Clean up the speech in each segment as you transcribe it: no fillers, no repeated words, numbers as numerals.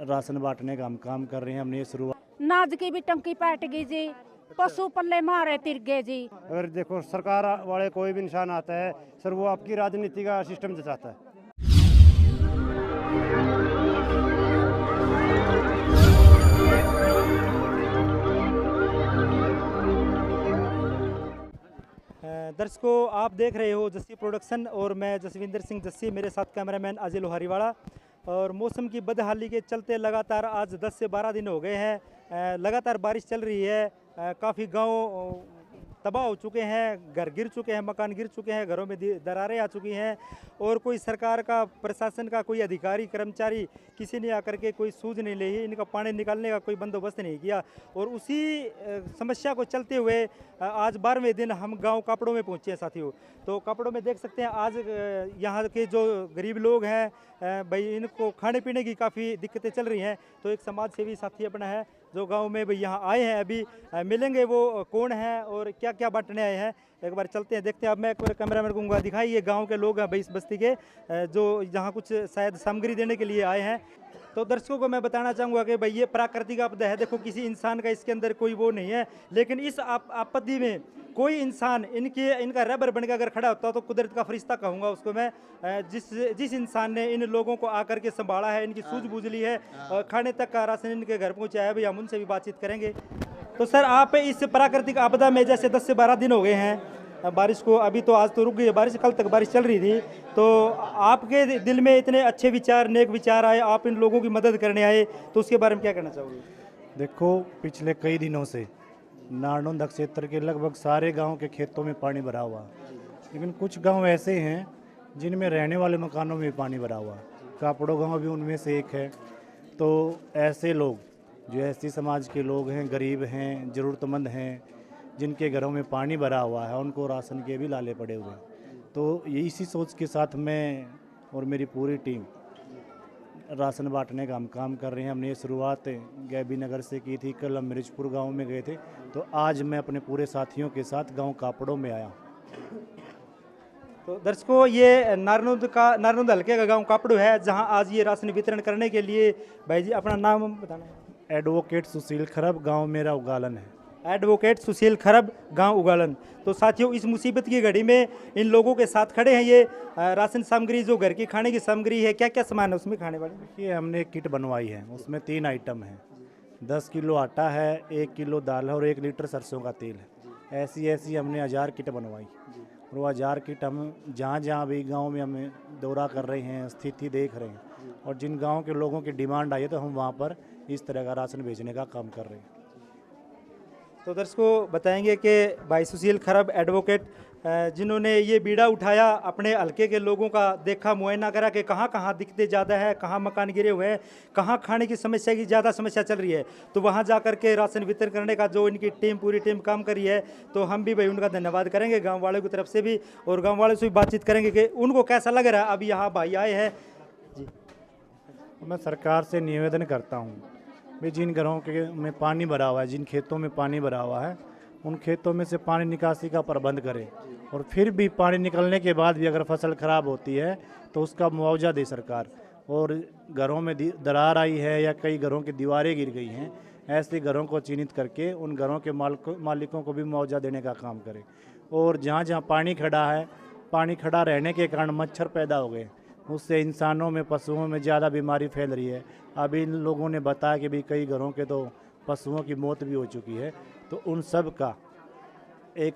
Ration बांटने का हम काम कर रहे हैं। हमने ये शुरुआत नाज की भी टंकी पैट गई जी, पशु पल्ले मारे तिरगे जी। अगर देखो सरकार वाले कोई भी इंसान आता है सर, वो आपकी राजनीति का सिस्टम चाहता है। दर्शकों, आप देख रहे हो जस्सी प्रोडक्शन और मैं जसविंदर सिंह जस्सी, मेरे साथ कैमरामैन अजय लोहारीवाला। और मौसम की बदहाली के चलते लगातार आज 10 से 12 दिन हो गए हैं, लगातार बारिश चल रही है। काफ़ी गांव तबाह हो चुके हैं, घर गिर चुके हैं, मकान गिर चुके हैं, घरों में दरारें आ चुकी हैं और कोई सरकार का, प्रशासन का कोई अधिकारी कर्मचारी किसी ने आकर के कोई सूझ नहीं ली, इनका पानी निकालने का कोई बंदोबस्त नहीं किया। और उसी समस्या को चलते हुए आज 12वें दिन हम गांव कापड़ों में पहुंचे हैं साथियों। तो कापड़ों में देख सकते हैं आज यहाँ के जो गरीब लोग हैं भाई, इनको खाने पीने की काफ़ी दिक्कतें चल रही हैं। तो एक समाज सेवी साथी अपना है जो गांव में भाई यहाँ आए हैं, अभी मिलेंगे वो कौन है और क्या क्या बांटने आए हैं। एक बार चलते हैं, देखते हैं। अब मैं एक बार कैमरामैन को दिखाई, ये गांव के लोग हैं भाई इस बस्ती के, जो यहाँ कुछ शायद सामग्री देने के लिए आए हैं। तो दर्शकों को मैं बताना चाहूँगा कि भाई ये प्राकृतिक आपदा है। देखो, किसी इंसान का इसके अंदर कोई वो नहीं है, लेकिन इस आपत्ति में कोई इंसान इनका रबर बन के अगर खड़ा होता तो कुदरत का फरिश्ता कहूँगा उसको मैं। जिस इंसान ने इन लोगों को आकर के संभाला है, इनकी सूझबूझ ली है और खाने तक का राशन इनके घर पहुँचाया है, भाई हम उनसे भी बातचीत करेंगे। तो सर, आप इस प्राकृतिक आपदा में जैसे 10 से 12 दिन हो गए हैं बारिश को, अभी तो आज तो रुक गई है बारिश, कल तक बारिश चल रही थी, तो आपके दिल में इतने अच्छे विचार, नेक विचार आए, आप इन लोगों की मदद करने आए, तो उसके बारे में क्या कहना चाहोगे? देखो, पिछले कई दिनों से नारनौंदा क्षेत्र के लगभग सारे गांव के खेतों में पानी भरा हुआ, लेकिन कुछ गांव ऐसे हैं जिनमें रहने वाले मकानों में पानी भरा हुआ। कापड़ो गांव भी उनमें से एक है। तो ऐसे लोग जो एससी समाज के लोग हैं, गरीब हैं, ज़रूरतमंद हैं, जिनके घरों में पानी भरा हुआ है, उनको राशन के भी लाले पड़े हुए। तो ये इसी सोच के साथ मैं और मेरी पूरी टीम राशन बांटने का हम काम कर रहे हैं। हमने ये शुरुआत गैबी नगर से की थी, कल हम मिर्जपुर गांव में गए थे, तो आज मैं अपने पूरे साथियों के साथ गांव कापड़ों में आया। तो दर्शकों, ये नारनौंद हल्के का गांव कापड़ो है, जहां आज ये राशन वितरण करने के लिए भाई जी अपना नाम बताना। एडवोकेट सुशील खरब, गाँव मेरा उगालन है। एडवोकेट सुशील खरब, गांव उगालन। तो साथियों, इस मुसीबत की घड़ी में इन लोगों के साथ खड़े हैं। ये राशन सामग्री, जो घर की खाने की सामग्री है, क्या क्या सामान है उसमें खाने वाली? ये हमने एक किट बनवाई है, उसमें 3 आइटम हैं। 10 किलो आटा है, 1 किलो दाल है और 1 लीटर सरसों का तेल है। ऐसी हमने 1000 किट बनवाई और वो 1000 किट हम जहाँ जहाँ भी गाँव में हमें दौरा कर रहे हैं, स्थिति देख रहे हैं, और जिन गाँव के लोगों की डिमांड आई है तो हम वहाँ पर इस तरह का राशन भेजने का काम कर रहे हैं। तो दर्शकों बताएंगे कि भाई सुशील खरब एडवोकेट, जिन्होंने ये बीड़ा उठाया, अपने हल्के के लोगों का देखा, मुआयना करा कि कहाँ कहाँ दिक्कतें ज़्यादा है, कहाँ मकान गिरे हुए हैं, कहाँ खाने की समस्या की ज़्यादा समस्या चल रही है, तो वहाँ जा कर के राशन वितरण करने का जो इनकी टीम, पूरी टीम काम कर रही है, तो हम भी भाई उनका धन्यवाद करेंगे गाँव वालों की तरफ से भी, और गाँव वालों से भी बातचीत करेंगे कि उनको कैसा लग रहा है। अभी यहाँ भाई आए हैं जी। मैं सरकार से निवेदन करता हूँ भाई, जिन घरों के में पानी भरा हुआ है, जिन खेतों में पानी भरा हुआ है, उन खेतों में से पानी निकासी का प्रबंध करें, और फिर भी पानी निकलने के बाद भी अगर फसल खराब होती है तो उसका मुआवजा दे सरकार। और घरों में दरार आई है या कई घरों की दीवारें गिर गई हैं, ऐसे घरों को चिन्हित करके उन घरों के मालिकों को भी मुआवजा देने का काम करें। और जहाँ जहाँ पानी खड़ा है, पानी खड़ा रहने के कारण मच्छर पैदा हो गए, उससे इंसानों में, पशुओं में ज़्यादा बीमारी फैल रही है। अभी इन लोगों ने बताया कि भी कई घरों के तो पशुओं की मौत भी हो चुकी है। तो उन सब का एक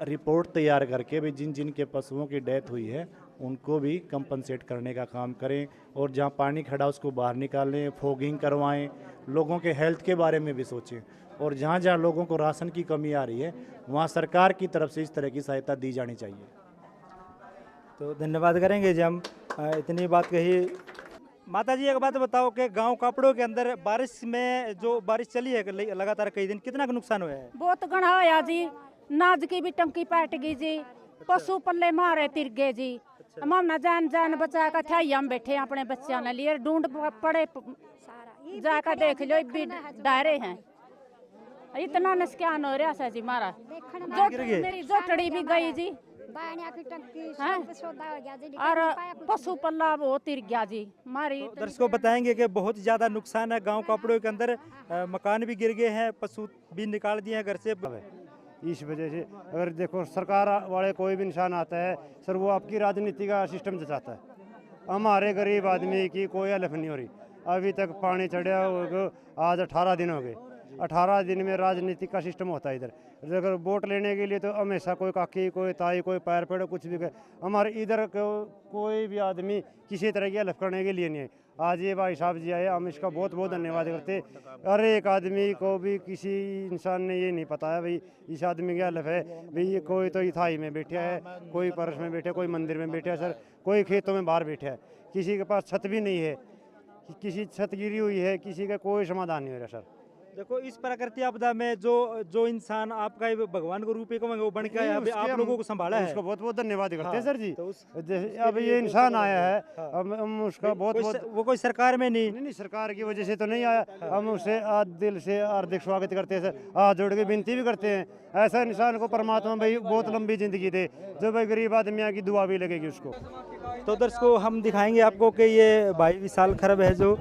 रिपोर्ट तैयार करके भी जिन जिन के पशुओं की डेथ हुई है उनको भी कंपनसेट करने का काम करें, और जहाँ पानी खड़ा उसको बाहर निकालें, फॉगिंग करवाएं, लोगों के हेल्थ के बारे में भी सोचें। और जहाँ जहाँ लोगों को राशन की कमी आ रही है वहाँ सरकार की तरफ से इस तरह की सहायता दी जानी चाहिए। तो धन्यवाद करेंगे जी हम, इतनी बात कही। माता जी, एक बात बताओ कि गांव कापड़ों के अंदर बारिश में जो बारिश चली है लगातार कई दिन, कितना का नुकसान हुआ है? बहुत गढ़ा होया जी, नाज की भी टंकी पैट गई जी, पशु पल्ले मारे तिरगे जी। हम ना जान बचा कर थे, हम बैठे अपने बच्चों ने लिए ढूंढ पड़े, जाकर देख लो डायरे हैं, इतना नुकसान हो रहा है जी। मारा मेरी जोटड़ी भी गई जी, दानिया की टंकी हैं? सब सौदा हो गया जी और पशु पल्ला वो तिर गया जी हमारी तो दर्शकों बताएंगे कि बहुत ज़्यादा नुकसान है गांव कपड़ों के अंदर, मकान भी गिर गए हैं, पशु भी निकाल दिए हैं घर से। इस वजह से अगर देखो सरकार वाले कोई भी इंसान आता है सर वो आपकी राजनीति का सिस्टम चाहता है। हमारे गरीब आदमी की कोई हेल्प नहीं हो रही। अभी तक पानी चढ़ा आज 18 दिन हो गए। 18 दिन में राजनीतिक का सिस्टम होता है इधर। अगर वोट लेने के लिए तो हमेशा कोई काकी कोई ताई कोई पैर पेड़ कुछ भी हमारे इधर कोई भी आदमी किसी तरह की हेल्प करने के लिए नहीं है। आज ये भाई साहब जी आए, हम इसका बहुत बहुत धन्यवाद करते। हर एक आदमी को भी किसी इंसान ने ये नहीं पता है भाई इस आदमी की हेल्प है भाई। ये कोई तो इथाई में बैठा है, कोई परस में बैठा है, कोई मंदिर में बैठा है सर, कोई खेतों में बाहर बैठा है, किसी के पास छत भी नहीं है, किसी छत गिरी हुई है, किसी का कोई समाधान नहीं हो रहा सर। देखो इस प्राकृतिक आपदा में जो इंसान आपका भगवान को रूप वो बन के अभी आप लोगों को संभाला है, उसका बहुत बहुत धन्यवाद करते हैं हाँ, सर जी। तो जैसे अब ये इंसान आया है, हम उसका बहुत बहुत वो कोई सरकार में नहीं सरकार की वजह से तो नहीं आया, हम उसे आज दिल से हार्दिक स्वागत करते हैं सर। हाथ जोड़ के विनती भी करते हैं ऐसा इंसान को परमात्मा भाई बहुत लंबी जिंदगी दे, जो भाई गरीब आदमियों की दुआ भी लगेगी उसको। तो दर्शकों हम दिखाएंगे आपको कि ये भाई विशाल खरब है जो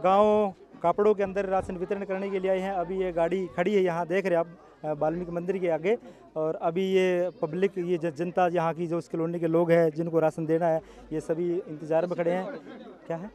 गांव कापड़ों के अंदर राशन वितरण करने के लिए आए हैं। अभी ये गाड़ी खड़ी है, यहाँ देख रहे हैं आप वाल्मीकि मंदिर के आगे, और अभी ये पब्लिक ये जनता यहाँ की जो उस कॉलोनी के लोग हैं जिनको राशन देना है ये सभी इंतजार में खड़े हैं। क्या है